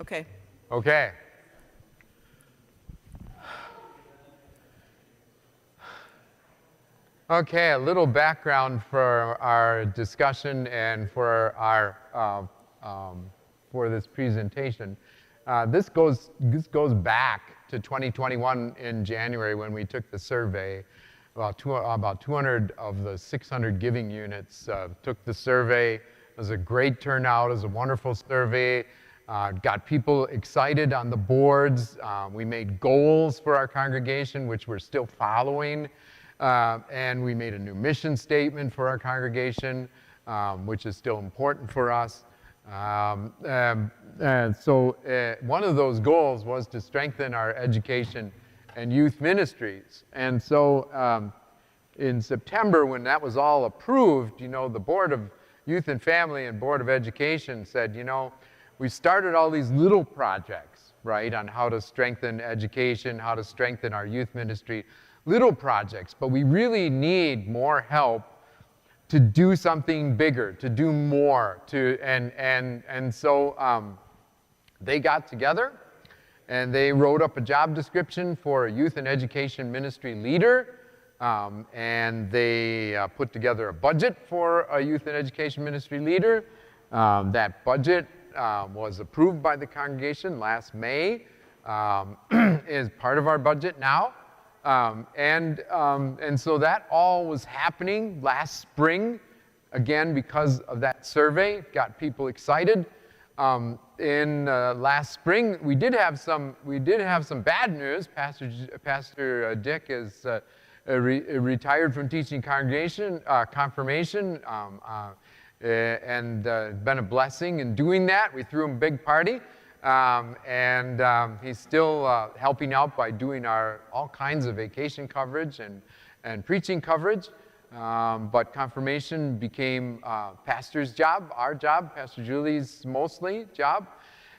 Okay. Okay. Okay, a little background for our discussion and for our for this presentation. This goes back to 2021 in January when we took the survey. About 200 of the 600 giving units took the survey. It was a great turnout. It was a wonderful survey. Got people excited on the boards. We made goals for our congregation, which we're still following. And we made a new mission statement for our congregation, which is still important for us. And so one of those goals was to strengthen our education and youth ministries. And so in September, when that was all approved, you know, the Board of Youth and Family and Board of Education said, you know, we started all these little projects, right, on how to strengthen education, how to strengthen our youth ministry, little projects, but we really need more help to do something bigger, to do more, and so they got together and they wrote up a job description for a youth and education ministry leader, and they put together a budget for a youth and education ministry leader. That budget was approved by the congregation last May, is part of our budget now. And so that all was happening last spring, again, because of that survey, got people excited. In last spring, we did have some bad news. Pastor Dick is retired from teaching confirmation, and been a blessing in doing that. We threw him a big party. And he's still helping out by doing all kinds of vacation coverage and preaching coverage. But confirmation became pastor's job, our job, Pastor Julie's mostly job.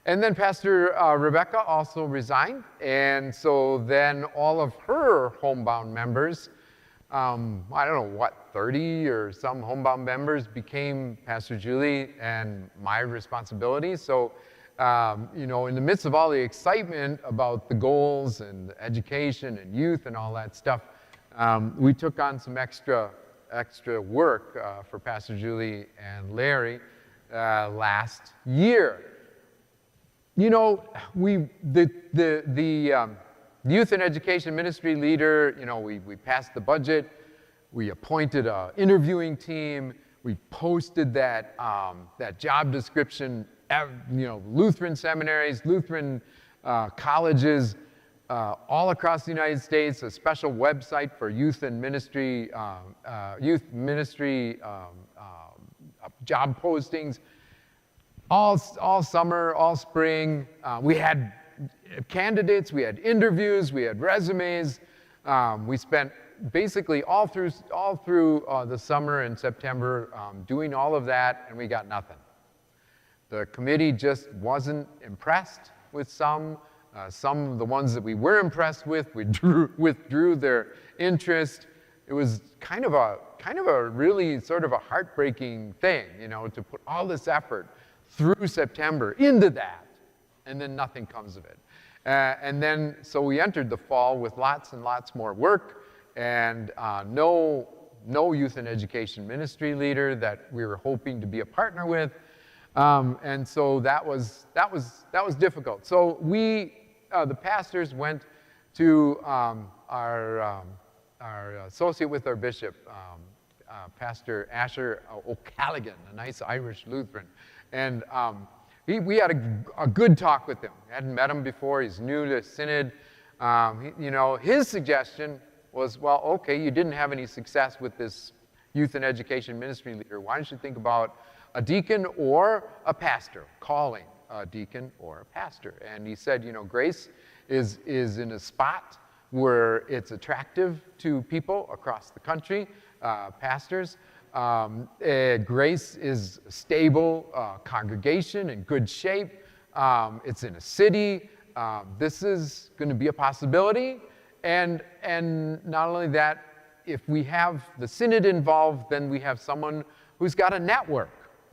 And then Pastor Rebecca also resigned. And so then all of her homebound members, I don't know what, 30 or some homebound members became Pastor Julie and my responsibility. So you know, in the midst of all the excitement about the goals and education and youth and all that stuff, we took on some extra work for Pastor Julie and Larry last year. You know, the youth and education ministry leader, you know, we passed the budget, we appointed an interviewing team, we posted that job description. You know, Lutheran seminaries, Lutheran colleges, all across the United States, a special website for youth and ministry, job postings, all summer, all spring. We had candidates, we had interviews, we had resumes. We spent basically all through the summer and September doing all of that, and we got nothing. The committee just wasn't impressed with some. Some of the ones that we were impressed with withdrew their interest. It was kind of a really sort of a heartbreaking thing, you know, to put all this effort through September into that, and then nothing comes of it. And then, so we entered the fall with lots and lots more work, and no youth and education ministry leader that we were hoping to be a partner with. And so that was difficult. So we, the pastors, went to our associate with our bishop, Pastor Asher O'Callaghan, a nice Irish Lutheran, and we had a good talk with him. I hadn't met him before. He's new to Synod. You know, his suggestion was, well, okay, you didn't have any success with this youth and education ministry leader. Why don't you think about a deacon or a pastor, calling a deacon or a pastor? And he said, you know, Grace is in a spot where it's attractive to people across the country, pastors. Grace is a stable congregation in good shape. It's in a city. This is going to be a possibility. And not only that, if we have the Synod involved, then we have someone who's got a network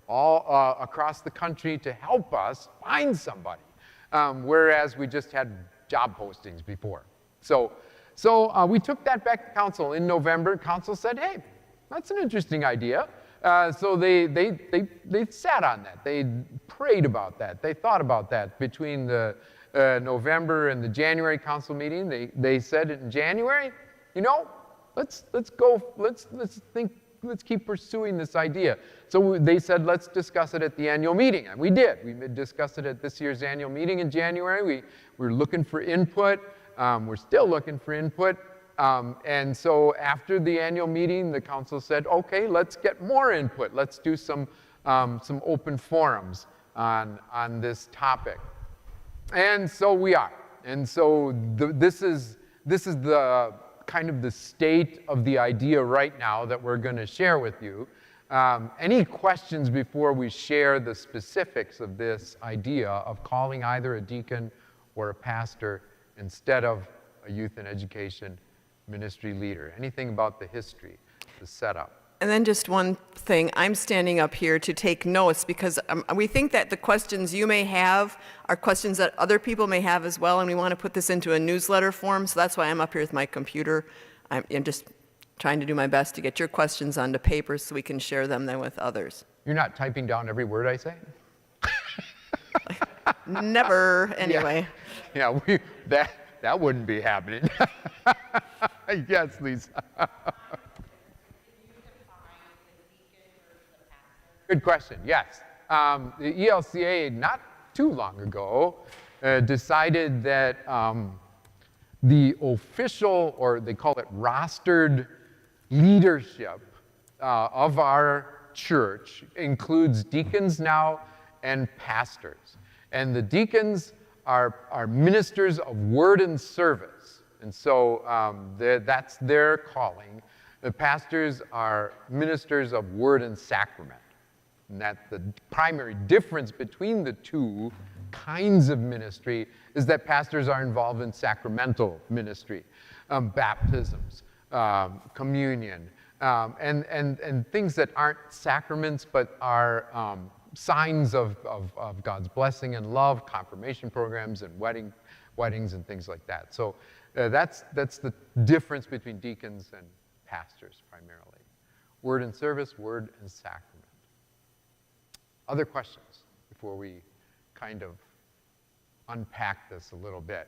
all across the country to help us find somebody. whereas we just had job postings before. So we took that back to council in November. Council said, hey, that's an interesting idea. So they sat on that. They prayed about that. They thought about that between the November and the January council meeting. They said in January, let's keep pursuing this idea. So they said, let's discuss it at the annual meeting. And we did. We discussed it at this year's annual meeting in January. We were looking for input. We're still looking for input. And so after the annual meeting, the council said, okay, let's get more input. Let's do some open forums on this topic. And so we are. And so this is the kind of the state of the idea right now that we're going to share with you. Any questions before we share the specifics of this idea of calling either a deacon or a pastor instead of a youth and education ministry leader? Anything about the history, the setup? And then just one thing, I'm standing up here to take notes because we think that the questions you may have are questions that other people may have as well, and we want to put this into a newsletter form, so that's why I'm up here with my computer. I'm just trying to do my best to get your questions onto paper so we can share them then with others. You're not typing down every word I say? Never, anyway. Yeah, that wouldn't be happening. Yes, Lisa. Good question, yes. The ELCA, not too long ago, decided that the official, or they call it rostered leadership of our church includes deacons now and pastors. And the deacons are ministers of word and service. And so that's their calling. The pastors are ministers of word and sacrament. And that the primary difference between the two kinds of ministry is that pastors are involved in sacramental ministry, baptisms, communion, and things that aren't sacraments but are signs of God's blessing and love, confirmation programs and weddings and things like that. So that's the difference between deacons and pastors primarily. Word and service, word and sacrament. Other questions before we kind of unpack this a little bit?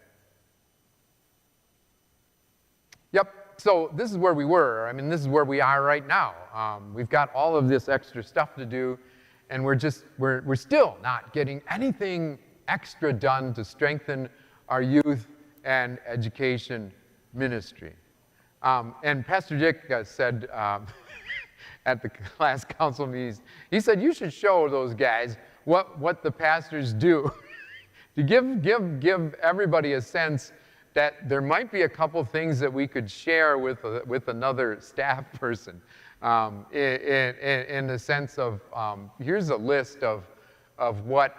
Yep, so this is where we were. I mean, this is where we are right now. We've got all of this extra stuff to do, and we're still not getting anything extra done to strengthen our youth and education ministry. And Pastor Dick said, at the last council meetings, he said, you should show those guys what the pastors do to give everybody a sense that there might be a couple things that we could share with another staff person in the sense of, here's a list of what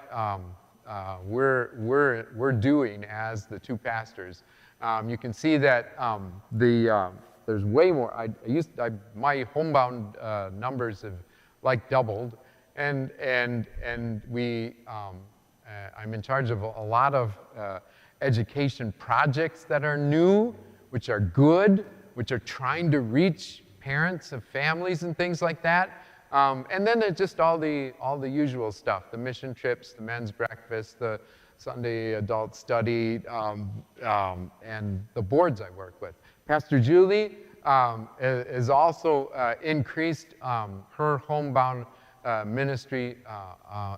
we're doing as the two pastors. You can see that there's way more. My homebound numbers have like doubled, and I'm in charge of a lot of education projects that are new, which are good, which are trying to reach parents of families and things like that. And then there's just all the usual stuff: the mission trips, the men's breakfast, the Sunday adult study, and the boards I work with. Pastor Julie has also increased her homebound ministry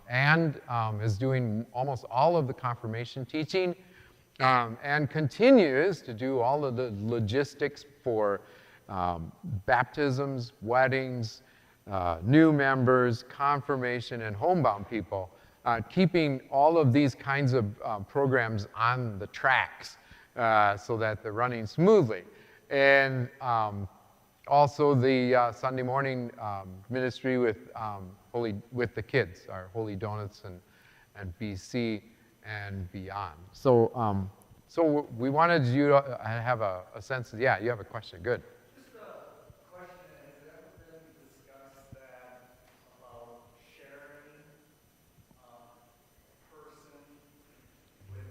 and is doing almost all of the confirmation teaching and continues to do all of the logistics for baptisms, weddings, new members, confirmation, and homebound people, keeping all of these kinds of programs on the tracks so that they're running smoothly. And also the Sunday morning ministry with the kids, our Holy Donuts and BC and beyond. So so we wanted you to have a sense of, yeah, you have a question, good. Just a question, has it ever been discussed that about sharing a person with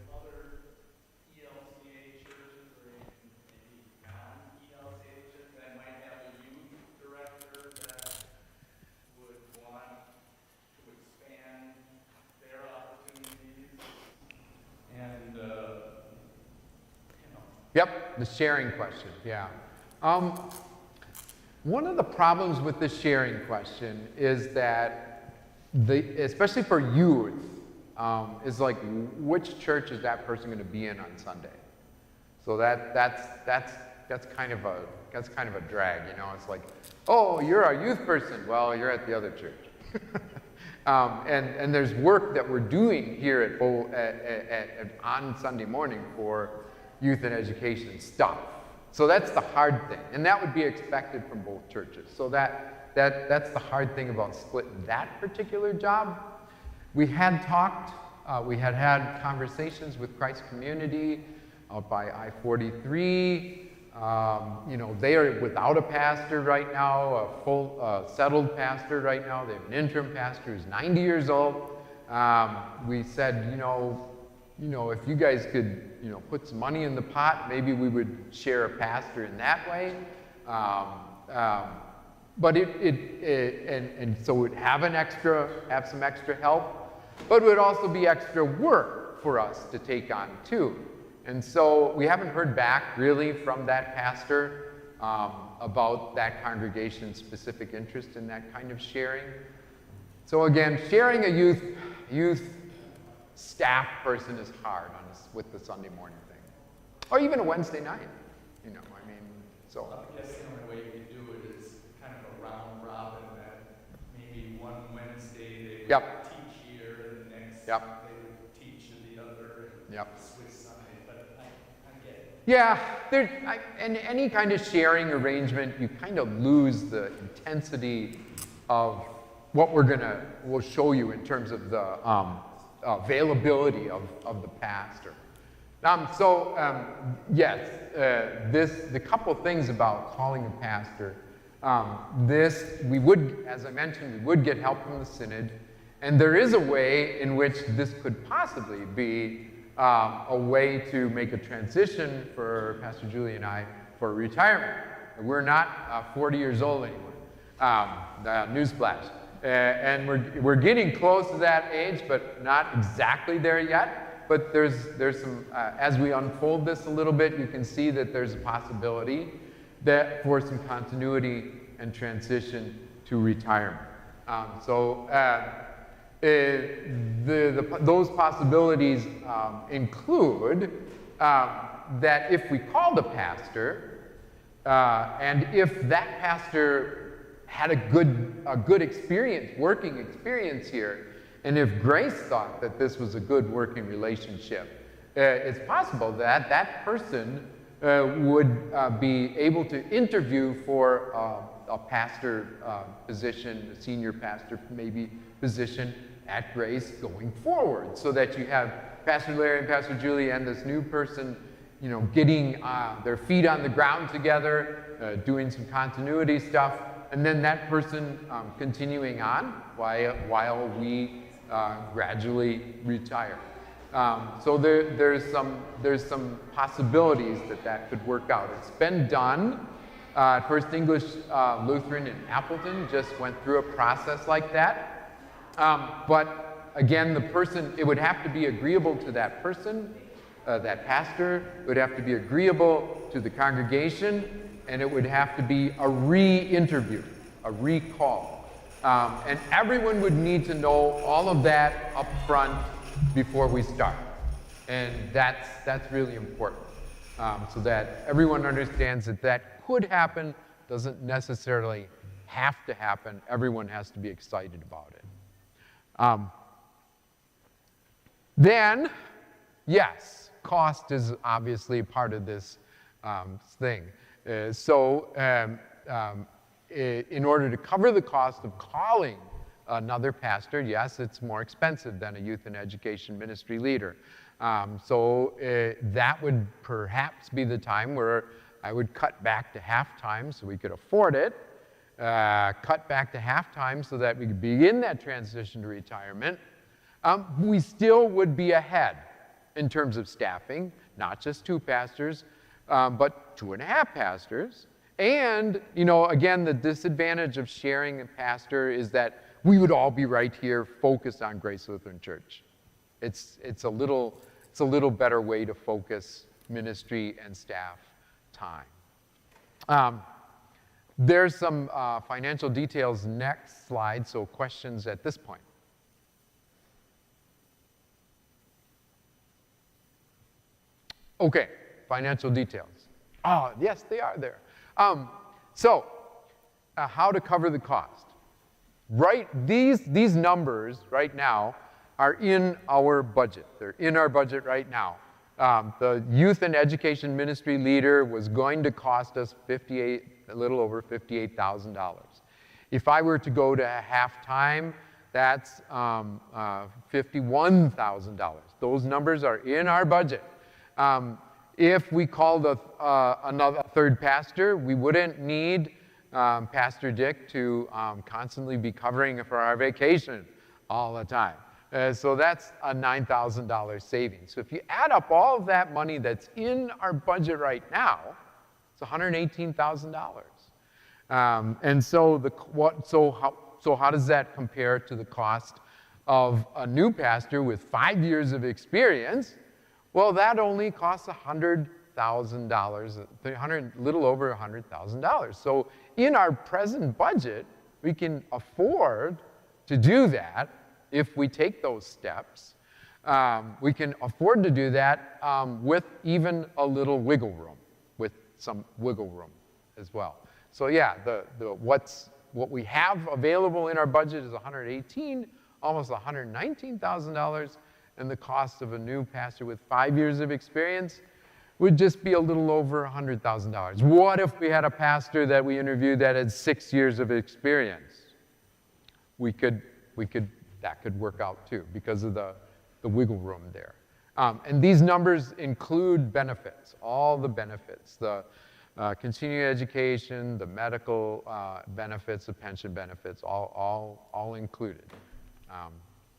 Yep, the sharing question, yeah. One of the problems with the sharing question is that, especially for youth, is like, which church is that person going to be in on Sunday? So that's kind of a drag, you know. It's like, oh, you're a youth person. Well, you're at the other church. And there's work that we're doing here on Sunday morning for youth and education stuff. So that's the hard thing, and that would be expected from both churches. So that's the hard thing about splitting that particular job. We had had conversations with Christ Community out by I-43. You know, they are without a pastor right now, a full settled pastor right now. They have an interim pastor who's 90 years old. We said, you know, if you guys could, you know, put some money in the pot, maybe we would share a pastor in that way. But so it would have some extra help, but it would also be extra work for us to take on too. And so we haven't heard back really from that pastor about that congregation's specific interest in that kind of sharing. So again, sharing a youth staff person is hard with the Sunday morning thing, or even a Wednesday night. You know, I mean, so. I guess the only way you could do it is kind of a round robin, that maybe one Wednesday they would Yep. teach here, and the next Yep. they would teach the other, and Yep. Swiss Sunday. But I get it. Yeah, in any kind of sharing arrangement, you kind of lose the intensity of what we'll show you in terms of the availability of the pastor. Yes, the couple things about calling a pastor. We would, as I mentioned, we would get help from the synod, and there is a way in which this could possibly be a way to make a transition for Pastor Julie and I for retirement. We're not 40 years old anymore. Newsflash. And we're getting close to that age, but not exactly there yet. But there's some, as we unfold this a little bit, you can see that there's a possibility that for some continuity and transition to retirement. Those possibilities include that if we called a pastor, and if that pastor had a good experience, working experience here, and if Grace thought that this was a good working relationship, it's possible that that person would be able to interview for a pastor position, a senior pastor maybe position at Grace going forward, so that you have Pastor Larry and Pastor Julie and this new person, you know, getting their feet on the ground together, doing some continuity stuff, and then that person continuing on while we gradually retire. So there's some possibilities that could work out. It's been done. First English Lutheran in Appleton just went through a process like that. But again, it would have to be agreeable to that person, that pastor. It would have to be agreeable to the congregation, and it would have to be a re-interview, a recall. And everyone would need to know all of that up front before we start. And that's really important, so that everyone understands that could happen, doesn't necessarily have to happen. Everyone has to be excited about it. Then, yes, cost is obviously a part of this thing. In order to cover the cost of calling another pastor, yes, it's more expensive than a youth and education ministry leader. That would perhaps be the time where I would cut back to half-time so we could afford it, cut back to half-time so that we could begin that transition to retirement. We still would be ahead in terms of staffing, not just 2 pastors, but 2.5 pastors. And, you know, again, the disadvantage of sharing a pastor is that we would all be right here focused on Grace Lutheran Church. It's a little better way to focus ministry and staff time. There's some financial details next slide, so questions at this point. Okay, financial details. Oh, yes, they are there. So, how to cover the cost. Right, these numbers right now are in our budget. They're in our budget right now. The youth and education ministry leader was going to cost us a little over $58,000. If I were to go to half-time, that's $51,000. Those numbers are in our budget. If we called another third pastor, we wouldn't need Pastor Dick to constantly be covering for our vacation all the time. So that's a $9,000 savings. So if you add up all of that money that's in our budget right now, it's $118,000. And so how does that compare to the cost of a new pastor with 5 years of experience? Well, that only costs $100,000, little over $100,000. So in our present budget, we can afford to do that if we take those steps. We can afford to do that with even a little wiggle room, with some wiggle room as well. So yeah, what we have available in our budget is $118,000, almost $119,000, and the cost of a new pastor with 5 years of experience would just be a little over $100,000. What if we had a pastor that we interviewed that had 6 years of experience? That could work out too because of the wiggle room there. And these numbers include benefits, all the benefits, the continuing education, the medical benefits, the pension benefits, all included.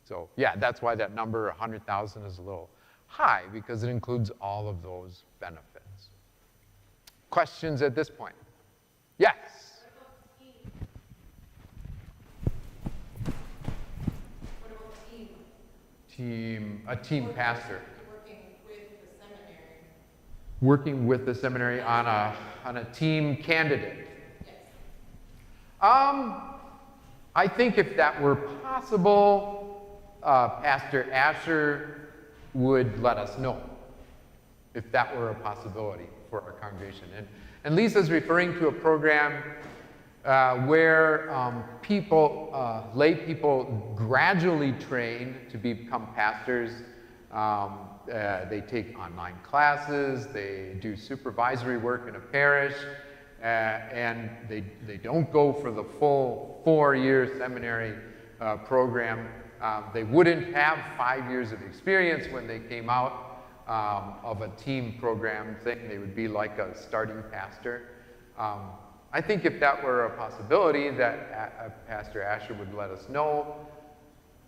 So yeah, that's why that number 100,000 is a little high, because it includes all of those benefits. Questions at this point? Yes? What about team? A team pastor. Working with the seminary. Working with the seminary on a team candidate. Yes. I think if that were possible, Pastor Asher would let us know if that were a possibility for our congregation. And Lisa's referring to a program where lay people gradually train to become pastors. They take online classes, they do supervisory work in a parish, and they don't go for the full 4-year seminary program. They wouldn't have 5 years of experience when they came out of a team program thing. They would be like a starting pastor. I think if that were a possibility, that Pastor Asher would let us know.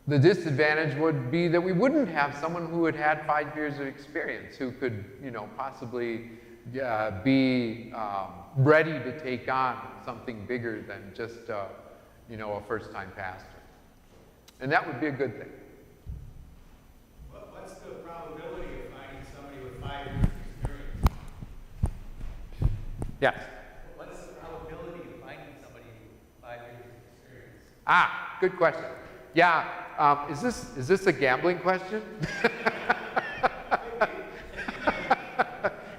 The disadvantage would be that we wouldn't have someone who had 5 years of experience, who could, possibly be ready to take on something bigger than just, a first-time pastor. And that would be a good thing. What's the probability of finding somebody with 5 years of experience? Yes. What's the probability of finding somebody with 5 years of experience? Good question. Yeah, is this a gambling question?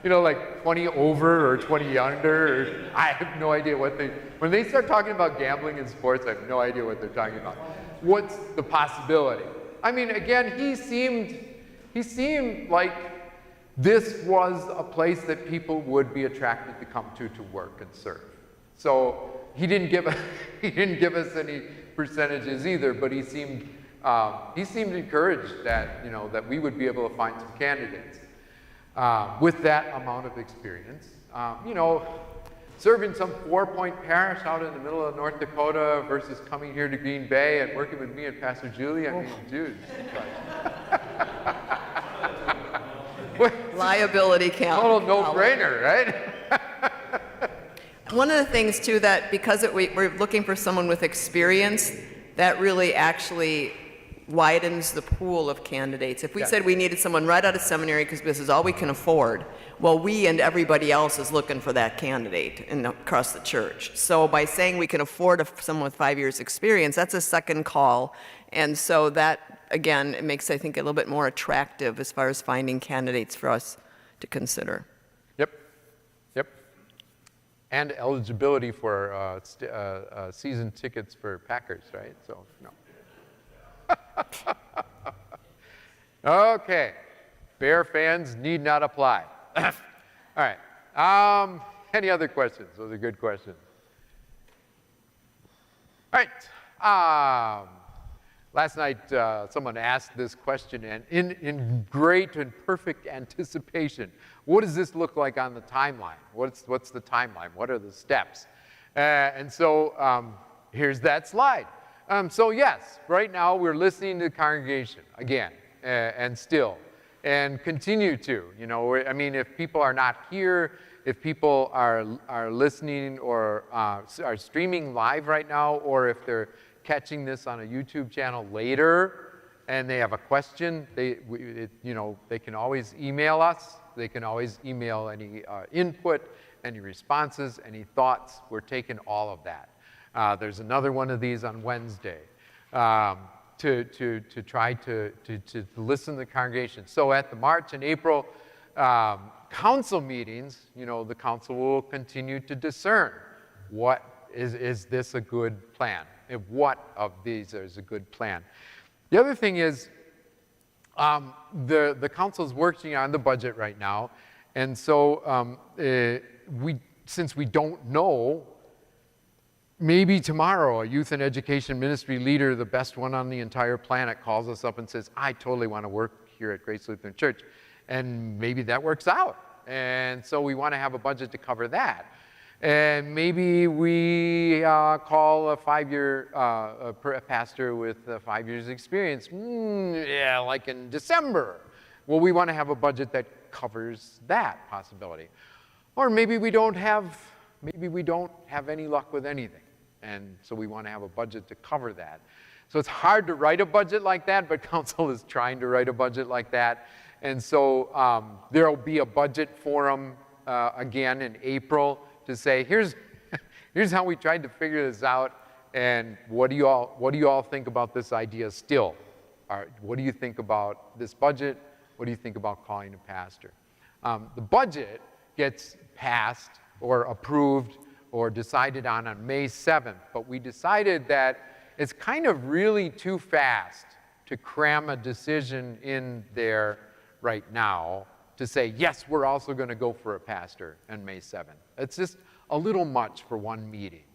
Like 20 over or 20 under? I have no idea when they start talking about gambling in sports, I have no idea what they're talking about. What's the possibility? I mean, again, he seemed like this was a place that people would be attracted to come to work and serve. So he didn't give us any percentages either, but he seemed encouraged that that we would be able to find some candidates with that amount of experience. Serving some 4-point parish out in the middle of North Dakota versus coming here to Green Bay and working with me and Pastor Julie. I mean, dude. Liability count. Total no-brainer, right? One of the things, too, that because we're looking for someone with experience, that really actually widens the pool of candidates. If we said we needed someone right out of seminary because this is all we can afford, well, we and everybody else is looking for that candidate across the church. So by saying we can afford someone with 5 years' experience, that's a second call. And so that, again, it makes, I think, a little bit more attractive as far as finding candidates for us to consider. Yep. And eligibility for season tickets for Packers, right? So, no. Okay. Bear fans need not apply. All right. Any other questions? Those are good questions. All right. Last night, someone asked this question, and in great and perfect anticipation, what does this look like on the timeline? What's the timeline? What are the steps? And so here's that slide. So yes, right now we're listening to the congregation again, and still, and continue to. You know, I mean, if people are not here, if people are listening or are streaming live right now, or if they're catching this on a YouTube channel later and they have a question, they can always email us. They can always email any input, any responses, any thoughts. We're taking all of that. There's another one of these on Wednesday to try to listen to the congregation. So at the March and April council meetings, the council will continue to discern what is this a good plan? If what of these is a good plan? The other thing is the council is working on the budget right now, and so since we don't know, maybe tomorrow a youth and education ministry leader, the best one on the entire planet, calls us up and says, I totally want to work here at Grace Lutheran Church. And maybe that works out. And so we want to have a budget to cover that. And maybe we call a 5-year pastor with 5 years experience, like in December. Well, we want to have a budget that covers that possibility. Or maybe we don't have any luck with anything. And so we want to have a budget to cover that. So it's hard to write a budget like that, but council is trying to write a budget like that. And so there will be a budget forum again in April to say, here's how we tried to figure this out, and what do you all think about this idea still? What do you think about this budget? What do you think about calling a pastor? The budget gets passed or approved or decided on May 7th, but we decided that it's kind of really too fast to cram a decision in there right now to say, yes, we're also going to go for a pastor on May 7th. It's just a little much for one meeting,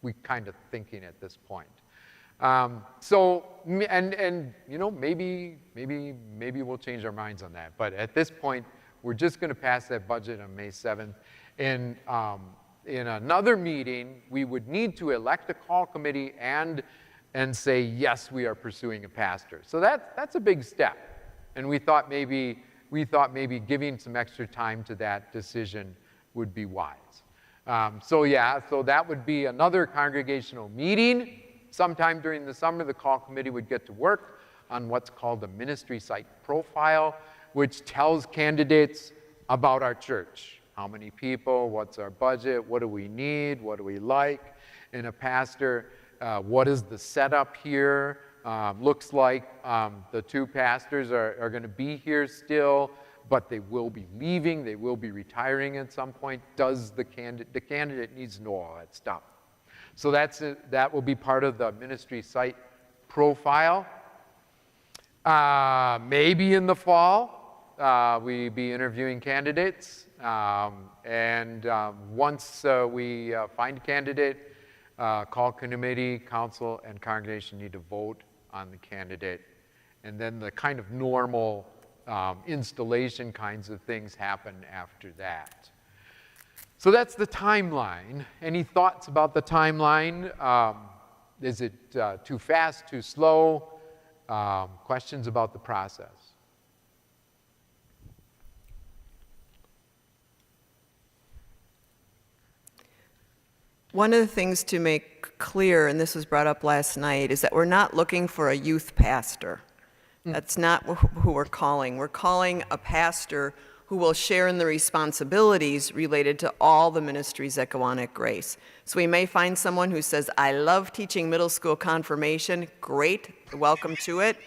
we kind of thinking at this point. Maybe we'll change our minds on that. But at this point, we're just going to pass that budget on May 7th. In another meeting, we would need to elect a call committee and say, yes, we are pursuing a pastor. So that's a big step. And we thought maybe giving some extra time to that decision would be wise. So that would be another congregational meeting. Sometime during the summer, the call committee would get to work on what's called a ministry site profile, which tells candidates about our church. How many people, what's our budget, what do we need, what do we like in a pastor, what is the setup here? Looks like the two pastors are going to be here still, but they will be leaving, they will be retiring at some point. Does the candidate needs to know all that stuff. So that will be part of the ministry site profile. Maybe in the fall, we'll be interviewing candidates. Once we find a candidate, call committee, council, and congregation need to vote on the candidate. And then the kind of normal installation kinds of things happen after that. So that's the timeline. Any thoughts about the timeline? Is it too fast, too slow? Questions about the process? One of the things to make clear, and this was brought up last night, is that we're not looking for a youth pastor. That's not who we're calling. We're calling a pastor who will share in the responsibilities related to all the ministries that go on at Grace. So we may find someone who says, I love teaching middle school confirmation. Great, welcome to it.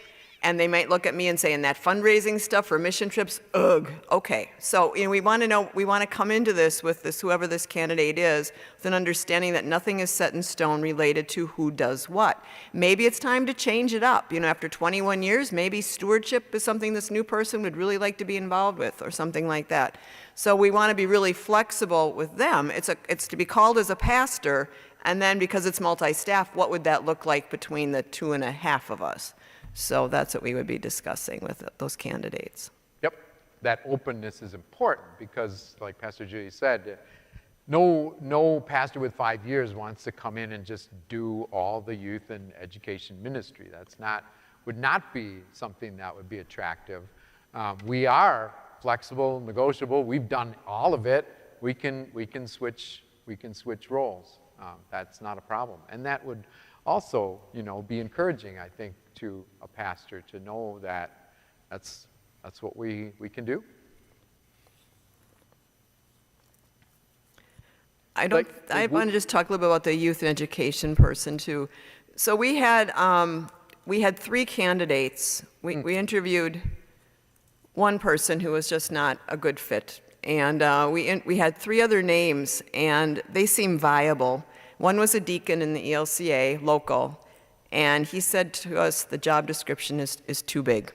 And they might look at me and say, and that fundraising stuff for mission trips, ugh, okay. So we want to know, we want to come into this with this, whoever this candidate is, with an understanding that nothing is set in stone related to who does what. Maybe it's time to change it up. After 21 years, maybe stewardship is something this new person would really like to be involved with, or something like that. So we want to be really flexible with them. It's to be called as a pastor, and then because it's multi-staff, what would that look like between the 2.5 of us? So that's what we would be discussing with those candidates. Yep, that openness is important because, like Pastor Judy said, no pastor with 5 years wants to come in and just do all the youth and education ministry. Would not be something that would be attractive. We are flexible, negotiable. We've done all of it. We can switch roles. That's not a problem, and that would also, be encouraging, I think, to a pastor to know that that's what we can do. I want to just talk a little bit about the youth and education person too. So we had 3 candidates. We interviewed one person who was just not a good fit, and we had 3 other names, and they seemed viable. One was a deacon in the ELCA, local, and he said to us the job description is too big.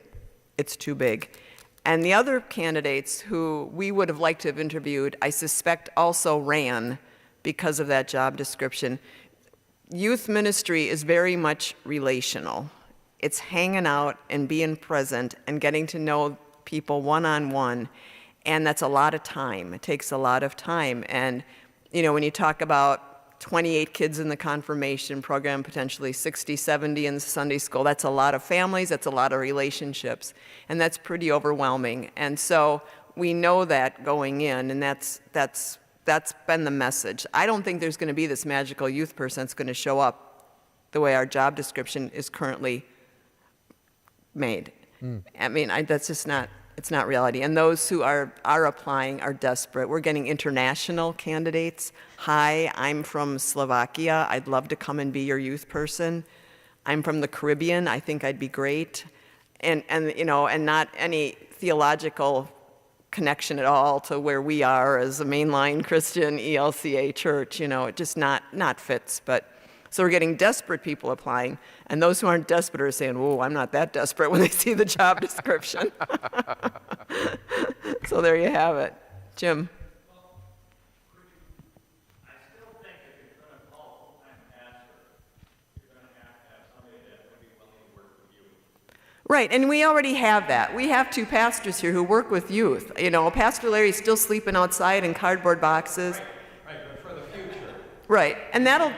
It's too big. And the other candidates who we would have liked to have interviewed, I suspect also ran because of that job description. Youth ministry is very much relational. It's hanging out and being present and getting to know people one-on-one, and that's a lot of time. It takes a lot of time. And, when you talk about 28 kids in the confirmation program, potentially 60, 70 in Sunday school. That's a lot of families, that's a lot of relationships, and that's pretty overwhelming. And so we know that going in, and that's been the message. I don't think there's going to be this magical youth person that's going to show up the way our job description is currently made. I mean, that's just not, it's not reality. And those who are applying are desperate. We're getting international candidates. Hi, I'm from Slovakia. I'd love to come and be your youth person. I'm from the Caribbean. I think I'd be great. And not any theological connection at all to where we are as a mainline Christian ELCA church. It just not fits. But so we're getting desperate people applying, and those who aren't desperate are saying, "Whoa, I'm not that desperate," when they see the job description. So there you have it, Jim. I still think if you're going to call a full-time pastor, you're going to have somebody that would be willing to work with you. Right, and we already have that. We have 2 pastors here who work with youth. Pastor Larry's still sleeping outside in cardboard boxes. Right, but for the future. Right, and that'll. You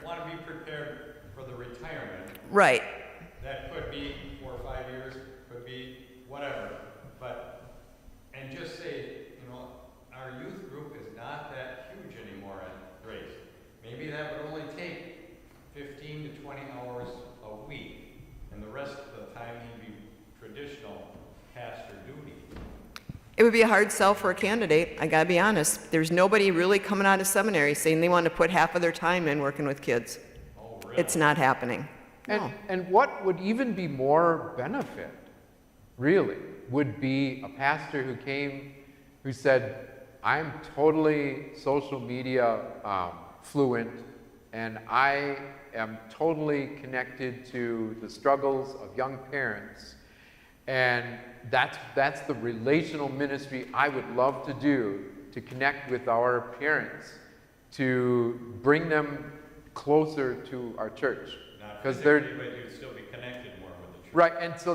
want to be prepared for the retirement. Right. That could be 4 or 5 years, could be whatever. And just say, our youth group is not that huge anymore at Grace. Maybe that would only take 15 to 20 hours a week, and the rest of the time he'd be traditional pastor duty. It would be a hard sell for a candidate, I gotta be honest. There's nobody really coming out of seminary saying they want to put half of their time in working with kids. Oh, really? It's not happening. No. And what would even be more benefit, really, would be a pastor who said, I'm totally social media fluent, and I am totally connected to the struggles of young parents, and that's the relational ministry I would love to do, to connect with our parents, to bring them closer to our church. Not Because physically, but you'd still be connected more with the church. right, and so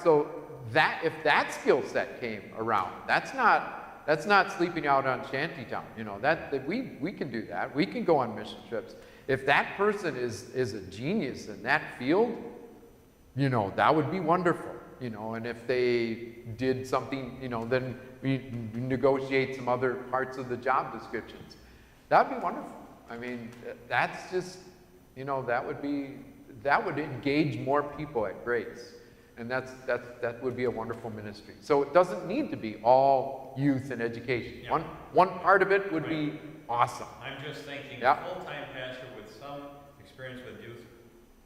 so that if that skill set came around, that's not sleeping out on shantytown. That we can do that. We can go on mission trips. If that person is a genius in that field, that would be wonderful. And if they did something, then we negotiate some other parts of the job descriptions. That'd be wonderful. I mean, that's just, you know, that would engage more people at Grace. And that would be a wonderful ministry. So it doesn't need to be all youth and education. Yeah. One part of it would be awesome. I'm just thinking, Yeah. a full-time pastor with some experience with youth,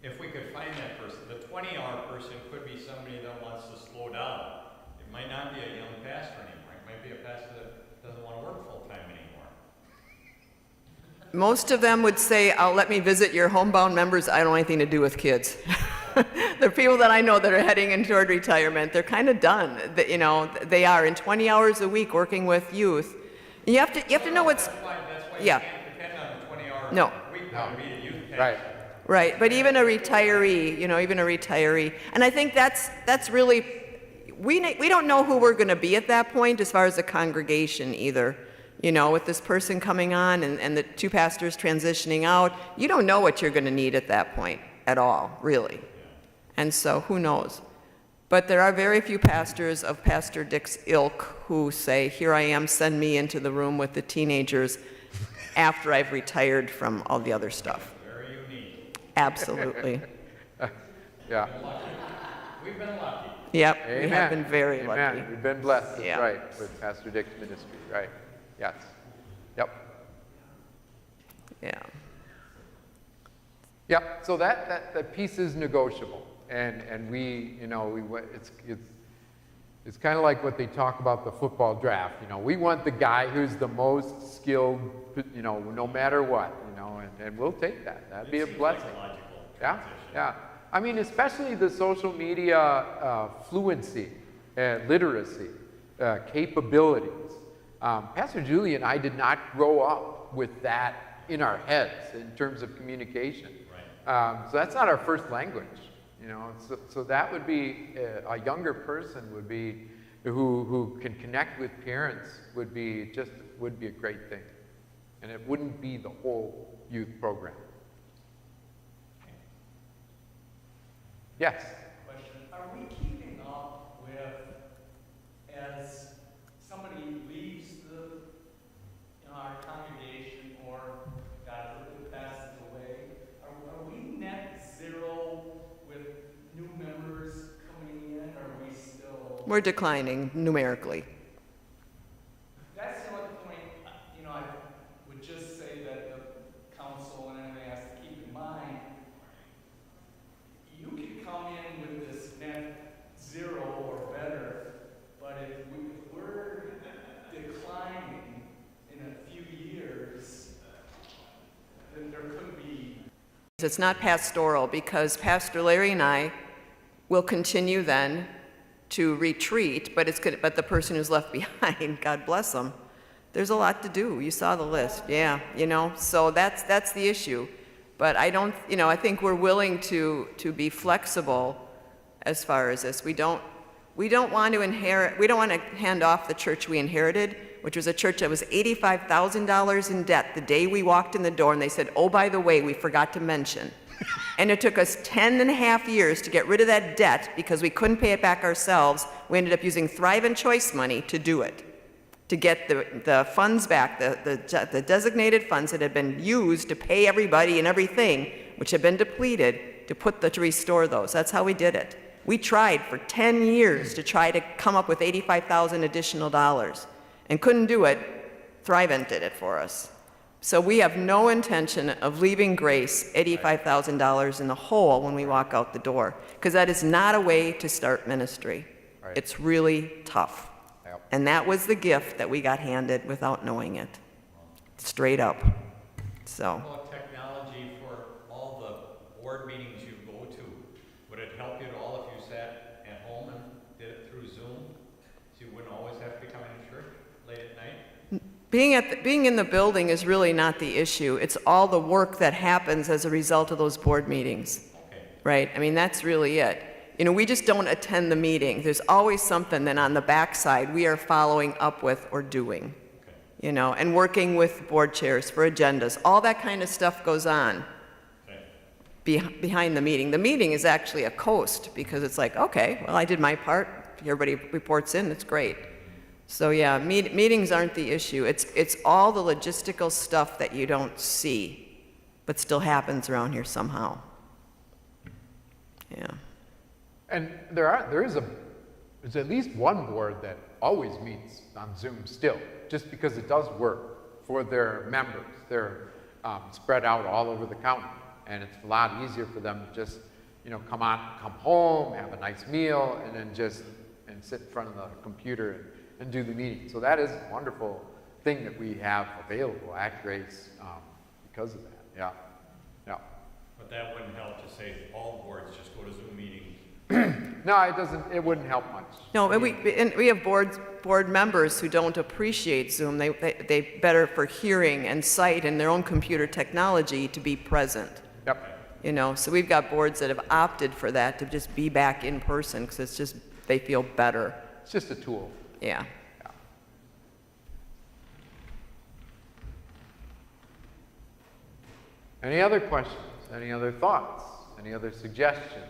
if we could find that person, the 20-hour person could be somebody that wants to slow down. It might not be a young pastor anymore. It might be a pastor that doesn't want to work full-time anymore. Most of them would say, let me visit your homebound members. I don't want anything to do with kids. The people that I know that are heading in toward retirement, they're kind of done. You know, they are in 20 hours a week working with youth. You have to know what's, That's why yeah. you can't depend on the 20-hour No. week to be a youth pastor. Right. right, but even a retiree, you know, even a retiree. And I think that's really, we don't know who we're going to be at that point as far as the congregation either. You know, with this person coming on and the two pastors transitioning out, you don't know what you're going to need at that point at all, really. And so who knows? But there are very few pastors of Pastor Dick's ilk who say, here I am, send me into the room with the teenagers after I've retired from all the other stuff. Very unique. Absolutely. Yeah. We've been lucky. Yep, Amen. we have been very Amen. lucky. We've been blessed, that's Yeah. right, with Pastor Dick's ministry, right? Yes. Yep. Yeah. Yep. So that piece is negotiable, and we, you know, it's kind of like what they talk about the football draft. You know, we want the guy who's the most skilled, you know, no matter what, you know, and we'll take that. That'd be a blessing. Yeah, yeah. I mean, especially the social media fluency, literacy, capabilities. Pastor Julie and I did not grow up with that in our heads in terms of communication. Right. So that's not our first language, you know. So that would be a younger person would be who can connect with parents would be a great thing, and it wouldn't be the whole youth program. Yes. Question, are we keeping up with, as somebody leaves our congregation or God forbid passes away, are we net zero with new members coming in, or are we still? We're declining numerically. That's the only point, you know, I would just say that the council and everybody has to keep in mind, you can come in with this net zero or better, but if we're declining in a few years, then there could be. It's not pastoral because Pastor Larry and I will continue then to retreat, but but the person who's left behind, God bless them, there's a lot to do. You saw the list, yeah, you know, so that's the issue. But I don't, you know, I think we're willing to be flexible as far as this. We don't want to hand off the church we inherited, which was a church that was $85,000 in debt the day we walked in the door, and they said, oh, by the way, we forgot to mention. And it took us 10.5 years to get rid of that debt because we couldn't pay it back ourselves. We ended up using Thrive and Choice money to do it, to get the funds back, the designated funds that had been used to pay everybody and everything, which had been depleted, to restore those. That's how we did it. We tried for 10 years to try to come up with $85,000 additional dollars and couldn't do it. Thrivent did it for us. So we have no intention of leaving Grace $85,000 in the hole when we walk out the door, because that is not a way to start ministry. Right. It's really tough. Yep. And that was the gift that we got handed without knowing it. Straight up. So, About technology for all the board meetings you go to, would it help you at all if you sat at home and did it through Zoom? So you wouldn't always have to come into church late at night? being in the building is really not the issue. It's all the work that happens as a result of those board meetings. Okay. Right? I mean, that's really it. You know, we just don't attend the meeting. There's always something that on the backside we are following up with or doing. Okay. You know, and working with board chairs for agendas. All that kind of stuff goes on Okay. behind the meeting. The meeting is actually a coast because it's like, okay, well, I did my part. Everybody reports in. It's great. So yeah, meetings aren't the issue. It's all the logistical stuff that you don't see, but still happens around here somehow. Yeah. And there's at least one board that always meets on Zoom still, just because it does work for their members. They're spread out all over the county, and it's a lot easier for them to just, come home, have a nice meal, and then and sit in front of the computer and do the meeting. So that is a wonderful thing that we have available at Grace because of that. Yeah. But that wouldn't help to say all boards just go to Zoom meetings. No, it doesn't. It wouldn't help much. No, and we have board members who don't appreciate Zoom. They better for hearing and sight and their own computer technology to be present. Yep. So we've got boards that have opted for that, to just be back in person, because they feel better. It's just a tool. Yeah. Any other questions? Any other thoughts? Any other suggestions?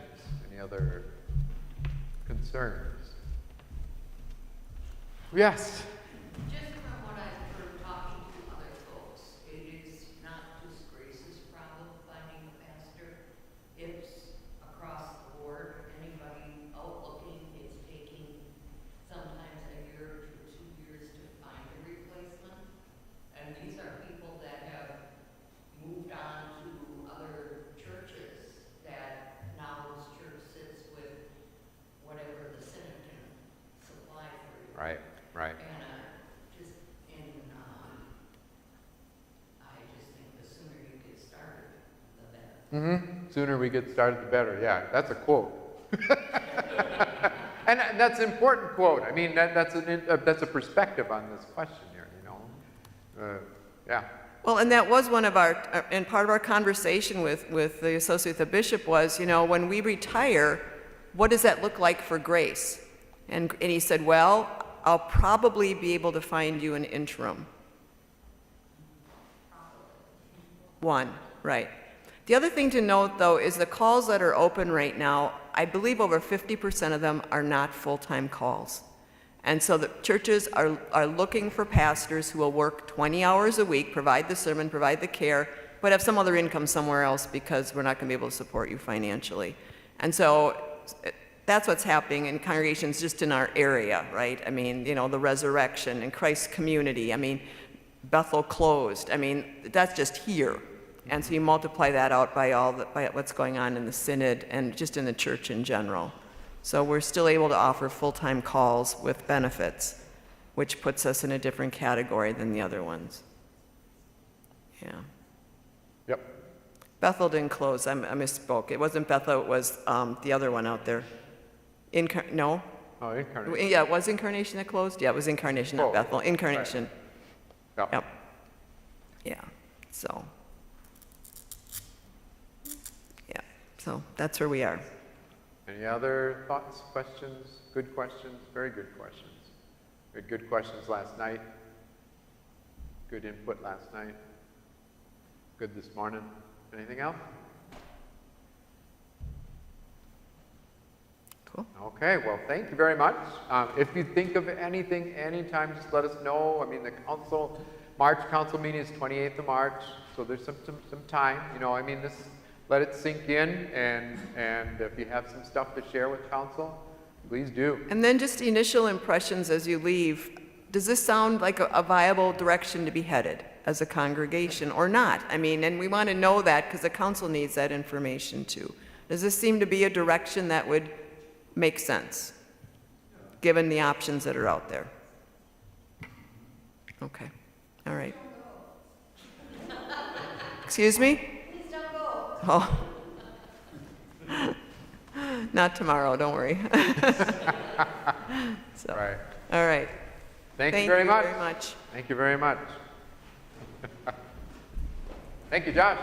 Any other concerns? Yes. Just from what I've heard talking to other folks, it is not just Grace's problem finding a pastor. It's across the board. Anybody out looking, it's taking sometimes a year to 2 years to find a replacement. And these are people that have moved on to other churches that now this church sits with whatever the Senate can supply for you. Right. And I just think the sooner you get started, the better. Sooner we get started, the better. Yeah, that's a quote. And that's an important quote. I mean, that's a perspective on this question here. Yeah. Well, and that was one of and part of our conversation with the associate, the bishop, was, when we retire, what does that look like for Grace? And he said, well, I'll probably be able to find you an interim. One, right. The other thing to note, though, is the calls that are open right now, I believe over 50% of them are not full-time calls. And so the churches are looking for pastors who will work 20 hours a week, provide the sermon, provide the care, but have some other income somewhere else, because we're not going to be able to support you financially. And so that's what's happening in congregations just in our area, right? I mean, the Resurrection and Christ's Community. I mean, Bethel closed. I mean, that's just here. And so you multiply that out by by what's going on in the synod and just in the church in general. So we're still able to offer full-time calls with benefits, which puts us in a different category than the other ones. Yeah. Yep. Bethel didn't close. I misspoke. It wasn't Bethel. It was the other one out there. No? Oh, Incarnation. Yeah, it was Incarnation that closed? Yeah, it was Incarnation, not Oh, Bethel. Incarnation. Right. Yep. Yeah. So. Yeah. So that's where we are. Any other thoughts, questions? Good questions, very good questions. We had good questions last night. Good input last night. Good this morning. Anything else? Cool. Okay, well, thank you very much. If you think of anything, anytime, just let us know. I mean, the March council meeting is 28th of March, so there's some time. Let it sink in, and if you have some stuff to share with council, please do. And then just initial impressions as you leave. Does this sound like a viable direction to be headed as a congregation or not? I mean, and we want to know that because the council needs that information too. Does this seem to be a direction that would make sense, given the options that are out there? Okay. All right. Excuse me? Oh. Not tomorrow, don't worry. So, Right. all right. Thank you very much. Thank you very much. Thank you very much. Thank you, Josh.